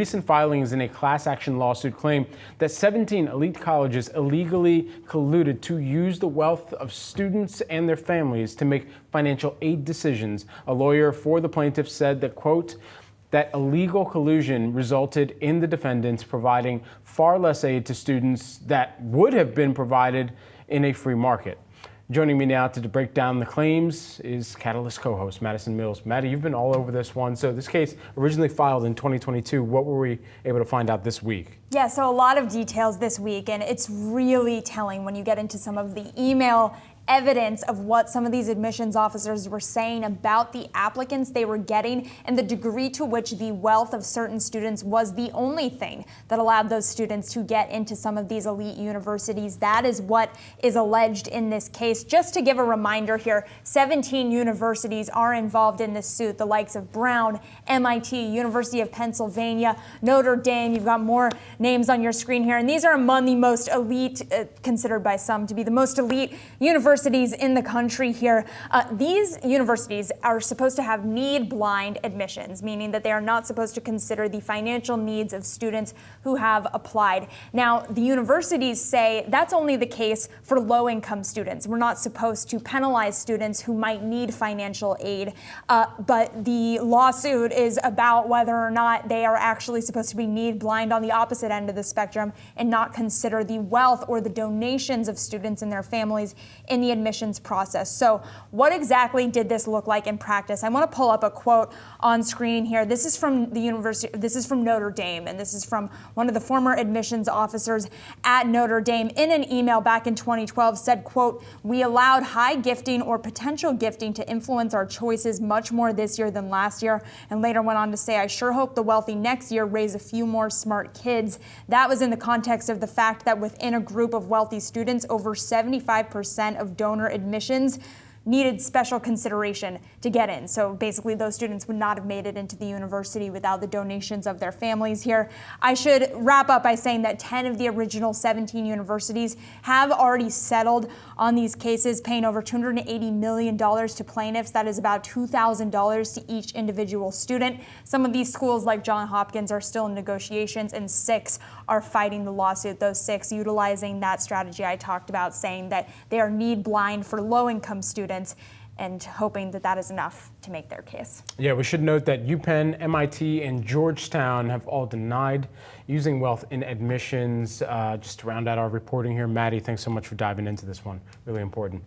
Recent filings in a class action lawsuit claim that 17 elite colleges illegally colluded to use the wealth of students and their families to make financial aid decisions. A lawyer for the plaintiffs said that, quote, that illegal collusion resulted in the defendants providing far less aid to students that would have been provided in a free market. Joining me now to break down the claims is Catalyst co-host Madison Mills. Maddie, you've been all over this one. So this case originally filed in 2022. What were we able to find out this week? Yeah, so a lot of details this week, and it's really telling when you get into some of the email evidence of what some of these admissions officers were saying about the applicants they were getting and the degree to which the wealth of certain students was the only thing that allowed those students to get into some of these elite universities. That is what is alleged in this case. Just to give a reminder here, 17 universities are involved in this suit, the likes of Brown, MIT, University of Pennsylvania, Notre Dame. You've got more names on your screen here, and these are among the most elite, considered by some to be the most elite universities in the country here. These universities are supposed to have need-blind admissions, meaning that they are not supposed to consider the financial needs of students who have applied. Now, the universities say that's only the case for low-income students. We're not supposed to penalize students who might need financial aid, but the lawsuit is about whether or not they are actually supposed to be need-blind on the opposite end of the spectrum and not consider the wealth or the donations of students and their families in the admissions process. So what exactly did this look like in practice? I want to pull up a quote on screen here. This is from the university, this is from Notre Dame, and this is from one of the former admissions officers at Notre Dame in an email back in 2012 said, quote, "We allowed high gifting or potential gifting to influence our choices much more this year than last year," and later went on to say, "I sure hope the wealthy next year raise a few more smart kids." That was in the context of the fact that within a group of wealthy students, over 75% of donor admissions needed special consideration to get in. So basically those students would not have made it into the university without the donations of their families here. I should wrap up by saying that 10 of the original 17 universities have already settled on these cases, paying over $280 million to plaintiffs. That is about $2,000 to each individual student. Some of these schools, like Johns Hopkins, are still in negotiations, and 6 are fighting the lawsuit. Those 6 utilizing that strategy I talked about, saying that they are need blind for low-income students, and hoping that that is enough to make their case. Yeah, we should note that UPenn, MIT, and Georgetown have all denied using wealth in admissions. Just to round out our reporting here, Maddie, thanks so much for diving into this one. Really important.